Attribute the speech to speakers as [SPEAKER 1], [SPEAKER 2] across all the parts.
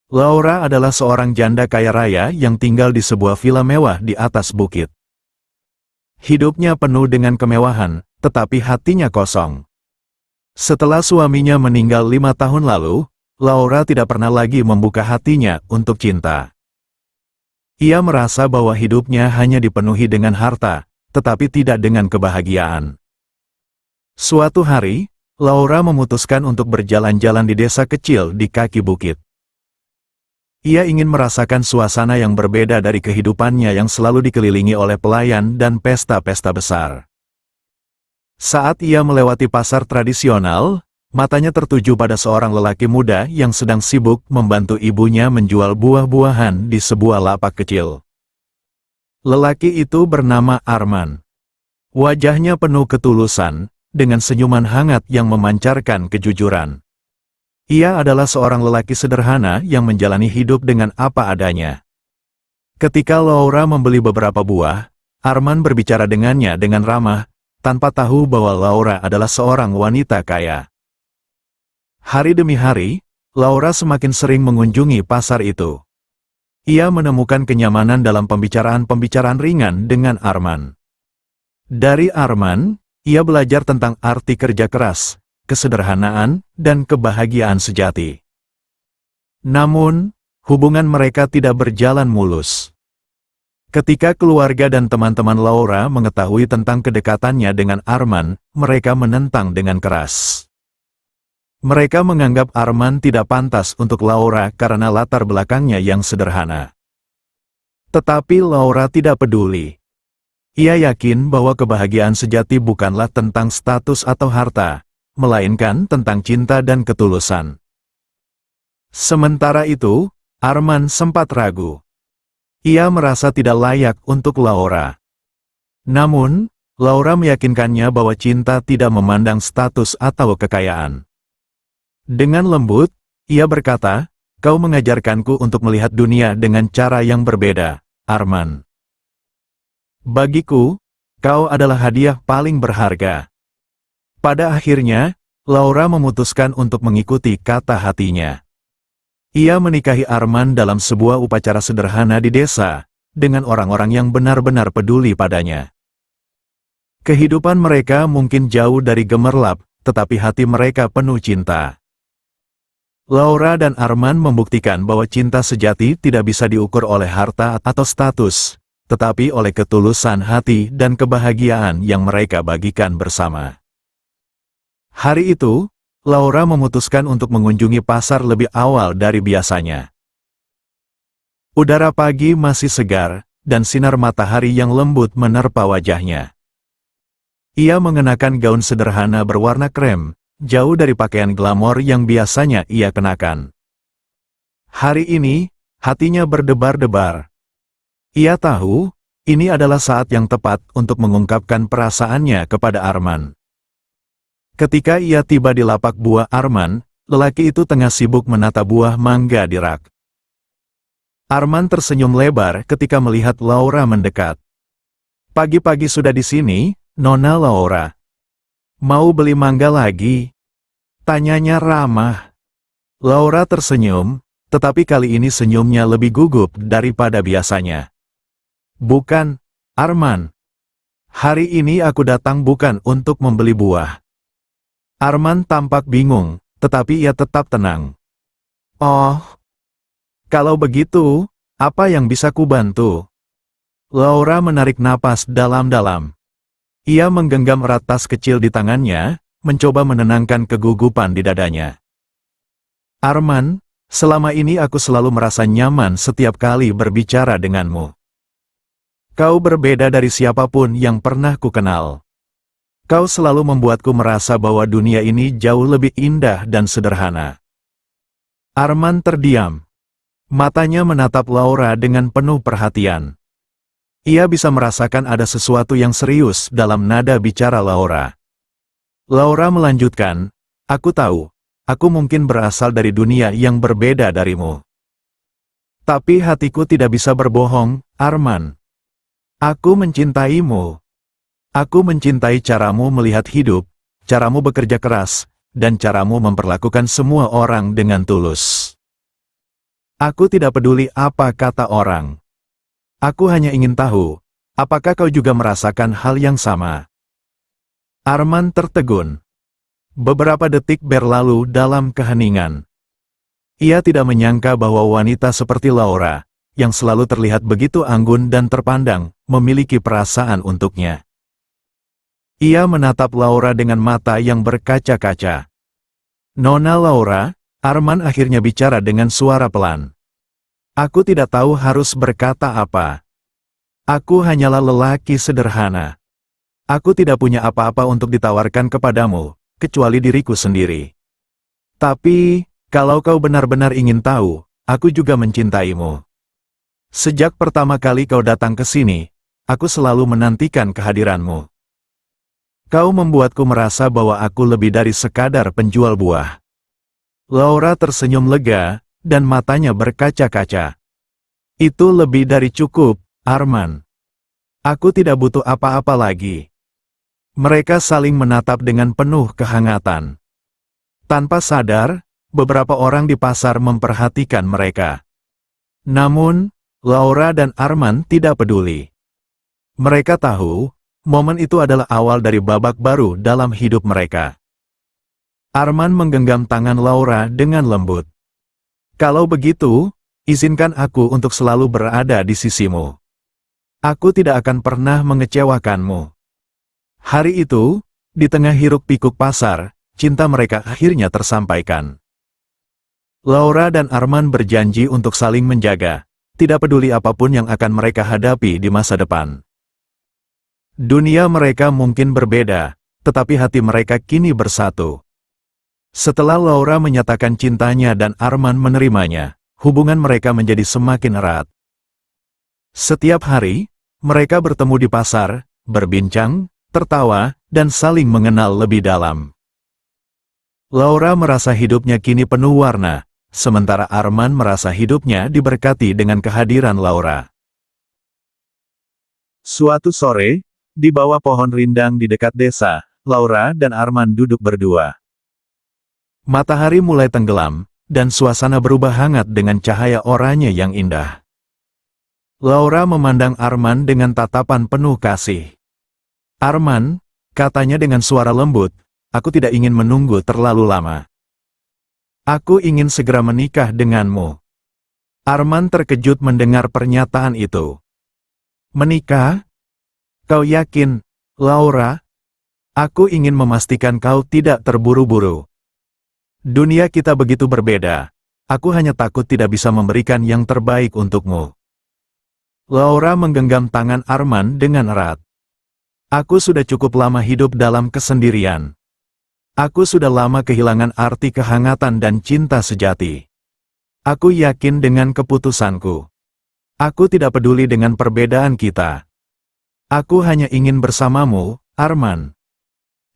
[SPEAKER 1] Laura adalah seorang janda kaya raya yang tinggal di sebuah villa mewah di atas bukit. Hidupnya penuh dengan kemewahan, tetapi hatinya kosong. Setelah suaminya meninggal 5 tahun lalu, Laura tidak pernah lagi membuka hatinya untuk cinta. Ia merasa bahwa hidupnya hanya dipenuhi dengan harta, tetapi tidak dengan kebahagiaan. Suatu hari, Laura memutuskan untuk berjalan-jalan di desa kecil di kaki bukit. Ia ingin merasakan suasana yang berbeda dari kehidupannya yang selalu dikelilingi oleh pelayan dan pesta-pesta besar. Saat ia melewati pasar tradisional, matanya tertuju pada seorang lelaki muda yang sedang sibuk membantu ibunya menjual buah-buahan di sebuah lapak kecil. Lelaki itu bernama Arman. Wajahnya penuh ketulusan, dengan senyuman hangat yang memancarkan kejujuran. Ia adalah seorang lelaki sederhana yang menjalani hidup dengan apa adanya. Ketika Laura membeli beberapa buah, Arman berbicara dengannya dengan ramah, tanpa tahu bahwa Laura adalah seorang wanita kaya. Hari demi hari, Laura semakin sering mengunjungi pasar itu. Ia menemukan kenyamanan dalam pembicaraan-pembicaraan ringan dengan Arman. Dari Arman, ia belajar tentang arti kerja keras, kesederhanaan, dan kebahagiaan sejati. Namun, hubungan mereka tidak berjalan mulus. Ketika keluarga dan teman-teman Laura mengetahui tentang kedekatannya dengan Arman, mereka menentang dengan keras. Mereka menganggap Arman tidak pantas untuk Laura karena latar belakangnya yang sederhana. Tetapi Laura tidak peduli. Ia yakin bahwa kebahagiaan sejati bukanlah tentang status atau harta, melainkan tentang cinta dan ketulusan. Sementara itu, Arman sempat ragu. Ia merasa tidak layak untuk Laura. Namun, Laura meyakinkannya bahwa cinta tidak memandang status atau kekayaan. Dengan lembut, ia berkata, "Kau mengajarkanku untuk melihat dunia dengan cara yang berbeda, Arman. Bagiku, kau adalah hadiah paling berharga." Pada akhirnya, Laura memutuskan untuk mengikuti kata hatinya. Ia menikahi Arman dalam sebuah upacara sederhana di desa, dengan orang-orang yang benar-benar peduli padanya. Kehidupan mereka mungkin jauh dari gemerlap, tetapi hati mereka penuh cinta. Laura dan Arman membuktikan bahwa cinta sejati tidak bisa diukur oleh harta atau status, tetapi oleh ketulusan hati dan kebahagiaan yang mereka bagikan bersama. Hari itu, Laura memutuskan untuk mengunjungi pasar lebih awal dari biasanya. Udara pagi masih segar, dan sinar matahari yang lembut menerpa wajahnya. Ia mengenakan gaun sederhana berwarna krem, jauh dari pakaian glamor yang biasanya ia kenakan. Hari ini, hatinya berdebar-debar. Ia tahu, ini adalah saat yang tepat untuk mengungkapkan perasaannya kepada Arman. Ketika ia tiba di lapak buah Arman, lelaki itu tengah sibuk menata buah mangga di rak. Arman tersenyum lebar ketika melihat Laura mendekat. "Pagi-pagi sudah di sini, Nona Laura. Mau beli mangga lagi?" tanyanya ramah. Laura tersenyum, tetapi kali ini senyumnya lebih gugup daripada biasanya. "Bukan, Arman. Hari ini aku datang bukan untuk membeli buah." Arman tampak bingung, tetapi ia tetap tenang. "Oh, kalau begitu, apa yang bisa kubantu?" Laura menarik napas dalam-dalam. Ia menggenggam erat tas kecil di tangannya, mencoba menenangkan kegugupan di dadanya. "Arman, selama ini aku selalu merasa nyaman setiap kali berbicara denganmu. Kau berbeda dari siapapun yang pernah kukenal. Kau selalu membuatku merasa bahwa dunia ini jauh lebih indah dan sederhana." Arman terdiam. Matanya menatap Laura dengan penuh perhatian. Ia bisa merasakan ada sesuatu yang serius dalam nada bicara Laura. Laura melanjutkan, "Aku tahu, aku mungkin berasal dari dunia yang berbeda darimu. Tapi hatiku tidak bisa berbohong, Arman. Aku mencintaimu. Aku mencintai caramu melihat hidup, caramu bekerja keras, dan caramu memperlakukan semua orang dengan tulus." Aku tidak peduli apa kata orang. Aku hanya ingin tahu, apakah kau juga merasakan hal yang sama? Arman tertegun. Beberapa detik berlalu dalam keheningan. Ia tidak menyangka bahwa wanita seperti Laura, yang selalu terlihat begitu anggun dan terpandang, memiliki perasaan untuknya. Ia menatap Laura dengan mata yang berkaca-kaca. "Nona Laura," Arman akhirnya bicara dengan suara pelan. "Aku tidak tahu harus berkata apa. Aku hanyalah lelaki sederhana. Aku tidak punya apa-apa untuk ditawarkan kepadamu, kecuali diriku sendiri. Tapi, kalau kau benar-benar ingin tahu, aku juga mencintaimu. Sejak pertama kali kau datang ke sini, aku selalu menantikan kehadiranmu. Kau membuatku merasa bahwa aku lebih dari sekadar penjual buah." Laura tersenyum lega, dan matanya berkaca-kaca. "Itu lebih dari cukup, Arman. Aku tidak butuh apa-apa lagi." Mereka saling menatap dengan penuh kehangatan. Tanpa sadar, beberapa orang di pasar memperhatikan mereka. Namun, Laura dan Arman tidak peduli. Mereka tahu, momen itu adalah awal dari babak baru dalam hidup mereka. Arman menggenggam tangan Laura dengan lembut. "Kalau begitu, izinkan aku untuk selalu berada di sisimu. Aku tidak akan pernah mengecewakanmu." Hari itu, di tengah hiruk-pikuk pasar, cinta mereka akhirnya tersampaikan. Laura dan Arman berjanji untuk saling menjaga, tidak peduli apapun yang akan mereka hadapi di masa depan. Dunia mereka mungkin berbeda, tetapi hati mereka kini bersatu. Setelah Laura menyatakan cintanya dan Arman menerimanya, hubungan mereka menjadi semakin erat. Setiap hari, mereka bertemu di pasar, berbincang, tertawa, dan saling mengenal lebih dalam. Laura merasa hidupnya kini penuh warna, sementara Arman merasa hidupnya diberkati dengan kehadiran Laura. Suatu sore, di bawah pohon rindang di dekat desa, Laura dan Arman duduk berdua. Matahari mulai tenggelam, dan suasana berubah hangat dengan cahaya oranye yang indah. Laura memandang Arman dengan tatapan penuh kasih. "Arman," katanya dengan suara lembut, "aku tidak ingin menunggu terlalu lama. Aku ingin segera menikah denganmu." Arman terkejut mendengar pernyataan itu. "Menikah? Kau yakin, Laura? Aku ingin memastikan kau tidak terburu-buru. Dunia kita begitu berbeda. Aku hanya takut tidak bisa memberikan yang terbaik untukmu." Laura menggenggam tangan Arman dengan erat. "Aku sudah cukup lama hidup dalam kesendirian. Aku sudah lama kehilangan arti kehangatan dan cinta sejati. Aku yakin dengan keputusanku. Aku tidak peduli dengan perbedaan kita. Aku hanya ingin bersamamu, Arman.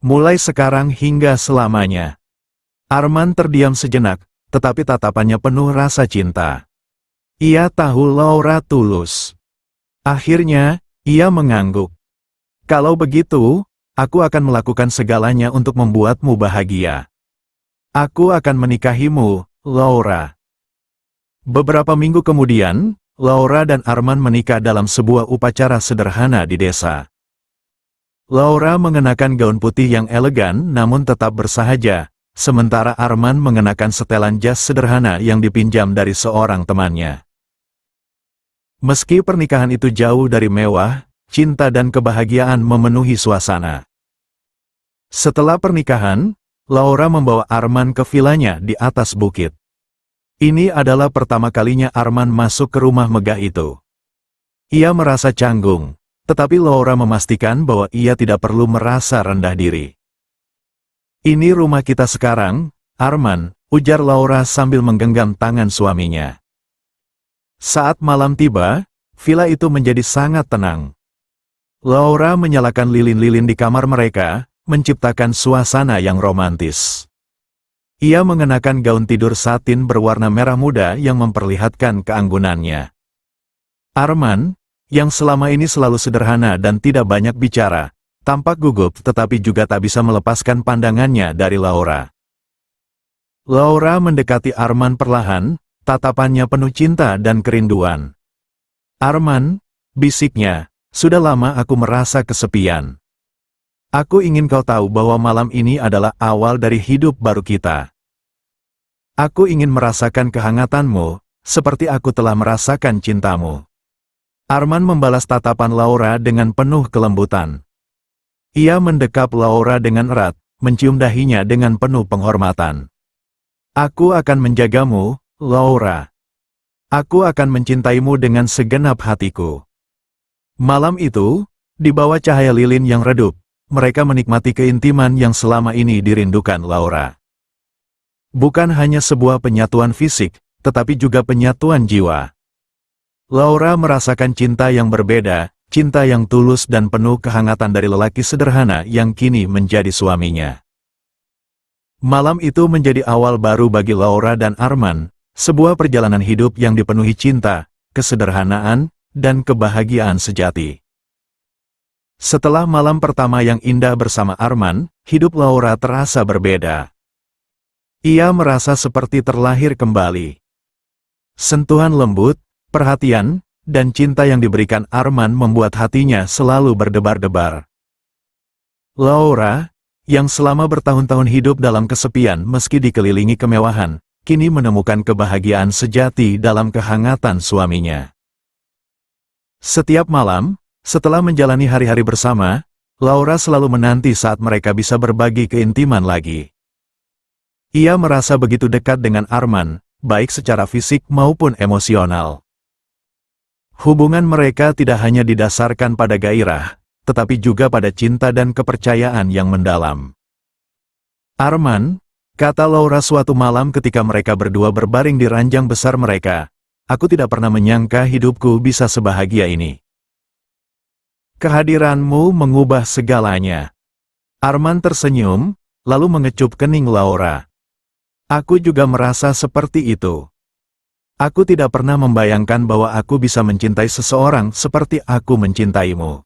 [SPEAKER 1] Mulai sekarang hingga selamanya." Arman terdiam sejenak, tetapi tatapannya penuh rasa cinta. Ia tahu Laura tulus. Akhirnya, ia mengangguk. "Kalau begitu, aku akan melakukan segalanya untuk membuatmu bahagia. Aku akan menikahimu, Laura." Beberapa minggu kemudian, Laura dan Arman menikah dalam sebuah upacara sederhana di desa. Laura mengenakan gaun putih yang elegan namun tetap bersahaja, sementara Arman mengenakan setelan jas sederhana yang dipinjam dari seorang temannya. Meski pernikahan itu jauh dari mewah, cinta dan kebahagiaan memenuhi suasana. Setelah pernikahan, Laura membawa Arman ke vilanya di atas bukit. Ini adalah pertama kalinya Arman masuk ke rumah megah itu. Ia merasa canggung, tetapi Laura memastikan bahwa ia tidak perlu merasa rendah diri. "Ini rumah kita sekarang, Arman," ujar Laura sambil menggenggam tangan suaminya. Saat malam tiba, villa itu menjadi sangat tenang. Laura menyalakan lilin-lilin di kamar mereka, menciptakan suasana yang romantis. Ia mengenakan gaun tidur satin berwarna merah muda yang memperlihatkan keanggunannya. Arman, yang selama ini selalu sederhana dan tidak banyak bicara, tampak gugup tetapi juga tak bisa melepaskan pandangannya dari Laura. Laura mendekati Arman perlahan, tatapannya penuh cinta dan kerinduan. "Arman," bisiknya, "sudah lama aku merasa kesepian. Aku ingin kau tahu bahwa malam ini adalah awal dari hidup baru kita. Aku ingin merasakan kehangatanmu, seperti aku telah merasakan cintamu." Arman membalas tatapan Laura dengan penuh kelembutan. Ia mendekap Laura dengan erat, mencium dahinya dengan penuh penghormatan. "Aku akan menjagamu, Laura. Aku akan mencintaimu dengan segenap hatiku." Malam itu, di bawah cahaya lilin yang redup, mereka menikmati keintiman yang selama ini dirindukan Laura. Bukan hanya sebuah penyatuan fisik, tetapi juga penyatuan jiwa. Laura merasakan cinta yang berbeda, cinta yang tulus dan penuh kehangatan dari lelaki sederhana yang kini menjadi suaminya. Malam itu menjadi awal baru bagi Laura dan Arman, sebuah perjalanan hidup yang dipenuhi cinta, kesederhanaan, dan kebahagiaan sejati. Setelah malam pertama yang indah bersama Arman, hidup Laura terasa berbeda. Ia merasa seperti terlahir kembali. Sentuhan lembut, perhatian, dan cinta yang diberikan Arman membuat hatinya selalu berdebar-debar. Laura, yang selama bertahun-tahun hidup dalam kesepian meski dikelilingi kemewahan, kini menemukan kebahagiaan sejati dalam kehangatan suaminya. Setiap malam, setelah menjalani hari-hari bersama, Laura selalu menanti saat mereka bisa berbagi keintiman lagi. Ia merasa begitu dekat dengan Arman, baik secara fisik maupun emosional. Hubungan mereka tidak hanya didasarkan pada gairah, tetapi juga pada cinta dan kepercayaan yang mendalam. "Arman," kata Laura suatu malam ketika mereka berdua berbaring di ranjang besar mereka, "aku tidak pernah menyangka hidupku bisa sebahagia ini. Kehadiranmu mengubah segalanya." Arman tersenyum, lalu mengecup kening Laura. "Aku juga merasa seperti itu. Aku tidak pernah membayangkan bahwa aku bisa mencintai seseorang seperti aku mencintaimu."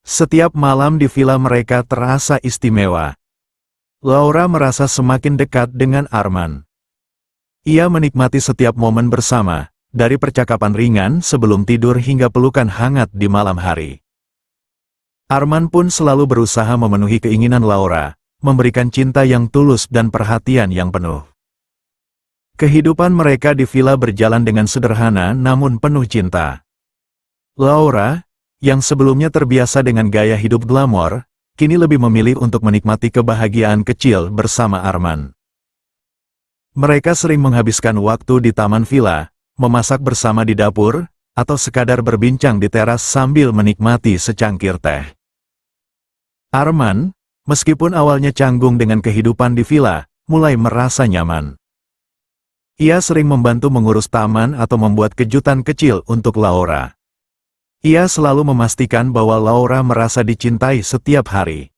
[SPEAKER 1] Setiap malam di villa mereka terasa istimewa. Laura merasa semakin dekat dengan Arman. Ia menikmati setiap momen bersama, dari percakapan ringan sebelum tidur hingga pelukan hangat di malam hari. Arman pun selalu berusaha memenuhi keinginan Laura, memberikan cinta yang tulus dan perhatian yang penuh. Kehidupan mereka di villa berjalan dengan sederhana namun penuh cinta. Laura, yang sebelumnya terbiasa dengan gaya hidup glamor, kini lebih memilih untuk menikmati kebahagiaan kecil bersama Arman. Mereka sering menghabiskan waktu di taman villa, memasak bersama di dapur, atau sekadar berbincang di teras sambil menikmati secangkir teh. Arman, meskipun awalnya canggung dengan kehidupan di villa, mulai merasa nyaman. Ia sering membantu mengurus taman atau membuat kejutan kecil untuk Laura. Ia selalu memastikan bahwa Laura merasa dicintai setiap hari.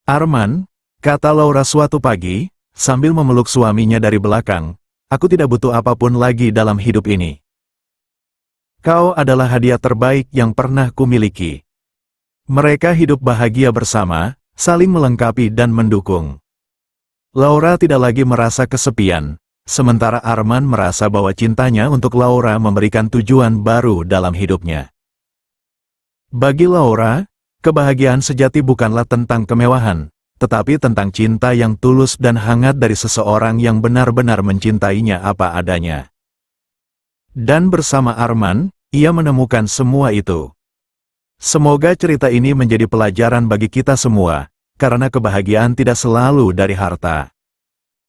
[SPEAKER 1] "Arman," kata Laura suatu pagi, sambil memeluk suaminya dari belakang, "aku tidak butuh apapun lagi dalam hidup ini. Kau adalah hadiah terbaik yang pernah kumiliki." Mereka hidup bahagia bersama, saling melengkapi dan mendukung. Laura tidak lagi merasa kesepian, sementara Arman merasa bahwa cintanya untuk Laura memberikan tujuan baru dalam hidupnya. Bagi Laura, kebahagiaan sejati bukanlah tentang kemewahan, tetapi tentang cinta yang tulus dan hangat dari seseorang yang benar-benar mencintainya apa adanya. Dan bersama Arman, ia menemukan semua itu. Semoga cerita ini menjadi pelajaran bagi kita semua, karena kebahagiaan tidak selalu dari harta.